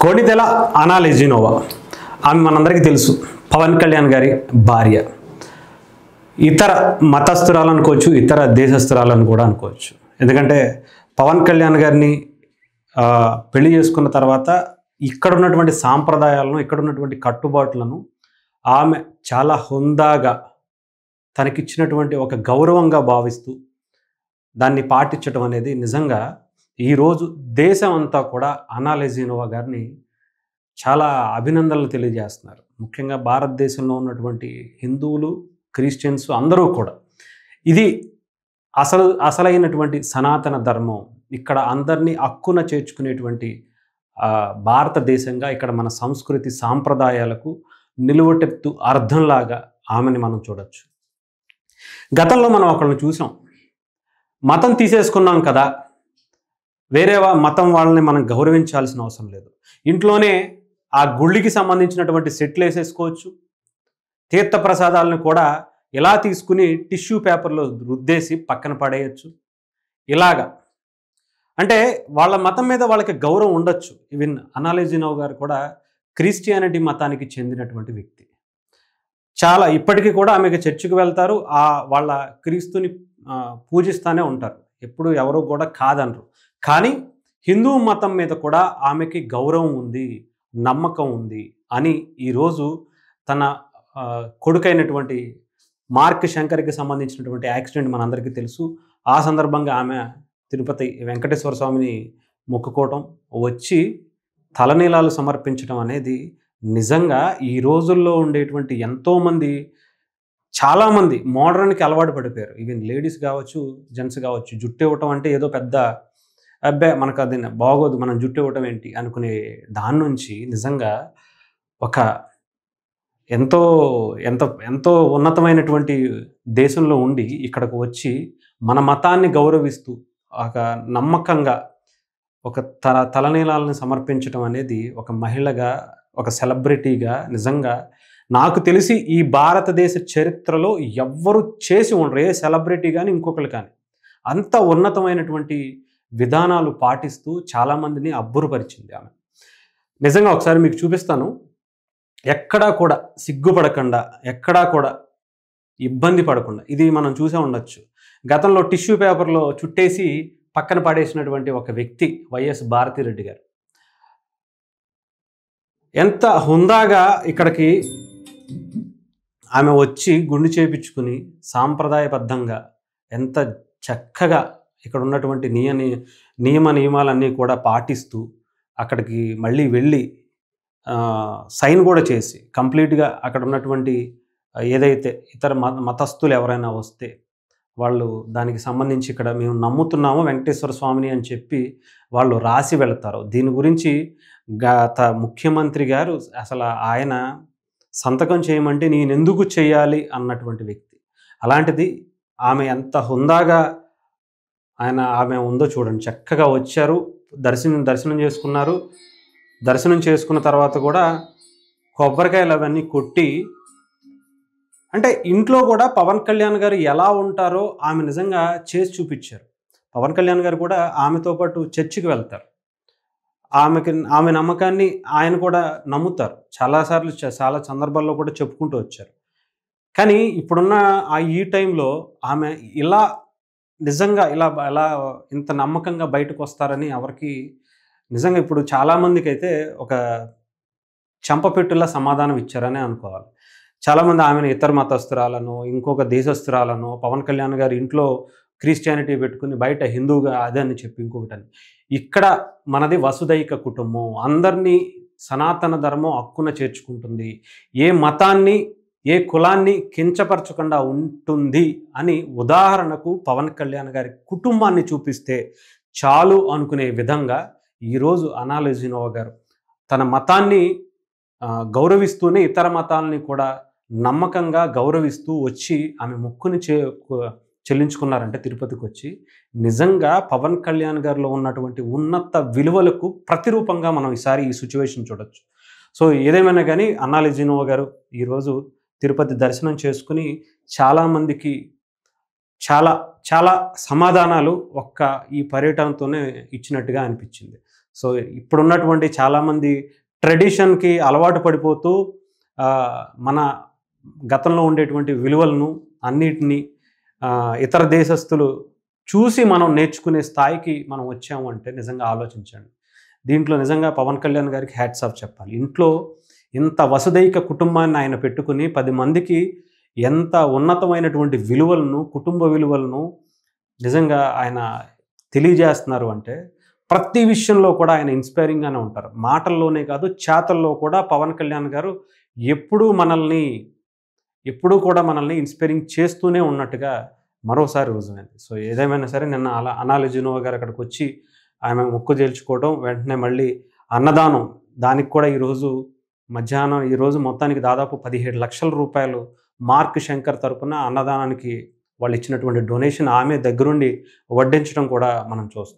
కొణిదెల అనా లెజినోవా ఆమె మనందరికీ తెలుసు. పవన్ కళ్యాణ్ గారి భార్య. ఇతర మతస్థురాలు అనుకోవచ్చు, ఇతర దేశస్థురాలను కూడా అనుకోవచ్చు. ఎందుకంటే పవన్ కళ్యాణ్ గారిని పెళ్లి చేసుకున్న తర్వాత ఇక్కడ ఉన్నటువంటి సాంప్రదాయాలను, ఇక్కడ ఉన్నటువంటి కట్టుబాట్లను ఆమె చాలా హుందాగా తనకిచ్చినటువంటి ఒక గౌరవంగా భావిస్తూ దాన్ని పాటించడం అనేది నిజంగా ఈరోజు దేశం అంతా కూడా అనా లెజినోవా గారిని చాలా అభినందనలు తెలియజేస్తున్నారు. ముఖ్యంగా భారతదేశంలో ఉన్నటువంటి హిందువులు, క్రిస్టియన్స్ అందరూ కూడా ఇది అసలైనటువంటి సనాతన ధర్మం, ఇక్కడ అందరినీ హక్కున చేర్చుకునేటువంటి భారతదేశంగా ఇక్కడ మన సంస్కృతి సాంప్రదాయాలకు నిలువటెత్తు అర్థంలాగా ఆమెని మనం చూడొచ్చు. గతంలో మనం ఒకళ్ళని చూసాం, మతం తీసేసుకున్నాం కదా, వేరే మతం వాళ్ళని మనం గౌరవించాల్సిన అవసరం లేదు, ఇంట్లోనే ఆ గుళ్ళకి సంబంధించినటువంటి సెట్లు వేసేసుకోవచ్చు, తీర్థప్రసాదాలను కూడా ఇలా తీసుకుని టిష్యూ పేపర్లో రుద్దేసి పక్కన పడేయచ్చు. ఇలాగా అంటే వాళ్ళ మతం మీద వాళ్ళకి గౌరవం ఉండొచ్చు. ఈవెన్ అనా లెజినోవా గారు కూడా క్రిస్టియానిటీ మతానికి చెందినటువంటి వ్యక్తి. చాలా ఇప్పటికీ కూడా ఆమెకి చర్చికి వెళ్తారు, వాళ్ళ క్రీస్తుని పూజిస్తూనే ఉంటారు, ఎప్పుడు ఎవరు కూడా కాదనరు. కానీ హిందూ మతం మీద కూడా ఆమెకి గౌరవం ఉంది, నమ్మకం ఉంది అని ఈరోజు తన కొడుకైనటువంటి మార్క్ శంకర్కి సంబంధించినటువంటి యాక్సిడెంట్ మనందరికీ తెలుసు. ఆ సందర్భంగా ఆమె తిరుపతి వెంకటేశ్వర స్వామిని మొక్కుకోవటం, వచ్చి తలనీలాలు సమర్పించడం అనేది నిజంగా ఈ రోజుల్లో ఉండేటువంటి ఎంతోమంది, చాలామంది మోడర్న్కి అలవాటు పడిపోయారు. ఈవెన్ లేడీస్ కావచ్చు, జెంట్స్ కావచ్చు. జుట్టు ఇవ్వటం అంటే ఏదో పెద్ద అబ్బే మనకు అది బాగోదు, మనం జుట్టు ఇవ్వటం ఏంటి అనుకునే దాని నుంచి నిజంగా ఒక ఎంతో ఎంతో ఉన్నతమైనటువంటి దేశంలో ఉండి ఇక్కడికి వచ్చి మన మతాన్ని గౌరవిస్తూ ఒక నమ్మకంగా ఒక తలనీలాలను సమర్పించడం అనేది ఒక మహిళగా, ఒక సెలబ్రిటీగా నిజంగా నాకు తెలిసి ఈ భారతదేశ చరిత్రలో ఎవ్వరు చేసి ఉండరు, ఏ సెలబ్రిటీ కానీ ఇంకొకరు కానీ. అంత ఉన్నతమైనటువంటి విధానాలు పాటిస్తూ చాలామందిని అబ్బురపరిచింది ఆమె. నిజంగా ఒకసారి మీకు చూపిస్తాను. ఎక్కడా కూడా సిగ్గుపడకుండా, ఎక్కడా కూడా ఇబ్బంది పడకుండా, ఇది మనం చూసే ఉండొచ్చు. గతంలో టిష్యూ పేపర్లో చుట్టేసి పక్కన పడేసినటువంటి ఒక వ్యక్తి వైఎస్ భారతిరెడ్డి గారు ఎంత హుందాగా ఇక్కడికి ఆమె వచ్చి గుండు చేపించుకుని సాంప్రదాయబద్ధంగా ఎంత చక్కగా ఇక్కడ ఉన్నటువంటి నియమాలన్నీ కూడా పాటిస్తూ అక్కడికి మళ్ళీ వెళ్ళి సైన్ కూడా చేసి కంప్లీట్గా అక్కడ ఉన్నటువంటి ఏదైతే ఇతర మతస్థులు ఎవరైనా వస్తే వాళ్ళు దానికి సంబంధించి ఇక్కడ మేము నమ్ముతున్నాము వెంకటేశ్వర స్వామిని అని చెప్పి వాళ్ళు రాసి వెళతారు. దీని గురించి గత ముఖ్యమంత్రి గారు అసలు ఆయన సంతకం చేయమంటే నేను ఎందుకు చేయాలి అన్నటువంటి వ్యక్తి. అలాంటిది ఆమె ఎంత హుందాగా ఆమె ఉందో చూడండి. చక్కగా వచ్చారు, దర్శనం చేసుకున్నారు. దర్శనం చేసుకున్న తర్వాత కూడా కొబ్బరికాయలు అవన్నీ కొట్టి, అంటే ఇంట్లో కూడా పవన్ కళ్యాణ్ గారు ఎలా ఉంటారో ఆమె నిజంగా చేసి చూపించారు. పవన్ కళ్యాణ్ గారు కూడా ఆమెతో పాటు చర్చికి వెళ్తారు. ఆమె నమ్మకాన్ని ఆయన కూడా నమ్ముతారు. చాలాసార్లు చాలా సందర్భాల్లో కూడా చెప్పుకుంటూ వచ్చారు. కానీ ఇప్పుడున్న ఈ టైంలో ఆమె ఇలా నిజంగా ఇలా ఇంత నమ్మకంగా బయటకు వస్తారని ఎవరికి నిజంగా ఇప్పుడు చాలామందికి అయితే ఒక చెంపపెట్టులా సమాధానం ఇచ్చారనే అనుకోవాలి. చాలామంది ఆమెను ఇతర మతస్థురాలను, ఇంకొక దేశస్థురాలను, పవన్ కళ్యాణ్ గారు ఇంట్లో క్రిస్టియానిటీ పెట్టుకుని బయట హిందువుగా అదని చెప్పి ఇంకొకటని. ఇక్కడ మనది వసుదైక కుటుంబం, అందరినీ సనాతన ధర్మం హక్కున చేర్చుకుంటుంది, ఏ మతాన్ని ఏ కులాన్ని కించపరచకుండా ఉంటుంది అని ఉదాహరణకు పవన్ కళ్యాణ్ గారి కుటుంబాన్ని చూపిస్తే చాలు అనుకునే విధంగా ఈరోజు అనా లెజినోవా గారు తన మతాన్ని గౌరవిస్తూనే ఇతర మతాలని కూడా నమ్మకంగా గౌరవిస్తూ వచ్చి ఆమె మొక్కుని చెల్లించుకున్నారంటే తిరుపతికి వచ్చి. నిజంగా పవన్ కళ్యాణ్ గారిలో ఉన్నటువంటి ఉన్నత విలువలకు ప్రతిరూపంగా మనం ఈసారి ఈ సిచ్యువేషన్ చూడొచ్చు. సో ఏదేమైనా కానీ అనా లెజినోవా గారు ఈరోజు తిరుపతి దర్శనం చేసుకుని చాలామందికి చాలా సమాధానాలు ఈ పర్యటనతోనే ఇచ్చినట్టుగా అనిపించింది. సో ఇప్పుడున్నటువంటి చాలామంది ట్రెడిషన్‌కి అలవాటు పడిపోతూ మన గతంలో ఉండేటువంటి విలువలను అన్నిటిని ఇతర దేశస్తులు చూసి మనం నేర్చుకునే స్థాయికి మనం వచ్చాము అంటే నిజంగా ఆలోచించండి. దీంట్లో నిజంగా పవన్ కళ్యాణ్ గారికి హ్యాట్స్ ఆఫ్ చెప్పాలి. ఇంట్లో ఇంత వసుదైక కుటుంబాన్ని ఆయన పెట్టుకుని 10 మందికి ఎంత ఉన్నతమైనటువంటి విలువలను, కుటుంబ విలువలను నిజంగా ఆయన తెలియజేస్తున్నారు అంటే, ప్రతి విషయంలో కూడా ఆయన ఇన్స్పైరింగ్‌గానే ఉంటారు. మాటల్లోనే కాదు, చేతల్లో కూడా పవన్ కళ్యాణ్ గారు ఎప్పుడూ మనల్ని ఎప్పుడూ కూడా మనల్ని ఇన్స్పైరింగ్ చేస్తూనే ఉన్నట్టుగా మరోసారి రుజువైంది. సో ఏదేమైనా సరే నిన్న అనాల జునోవా గారు అక్కడికొచ్చి ఆమె మొక్కు తీర్చుకోవడం, వెంటనే మళ్ళీ అన్నదానం దానికి కూడా ఈరోజు మొత్తానికి దాదాపు 17,00,000 రూపాయలు మార్క్ శంకర్ తరపున అన్నదానానికి వాళ్ళు ఇచ్చినటువంటి డొనేషన్ ఆమె దగ్గరుండి వడ్డించడం కూడా మనం చూస్తాం.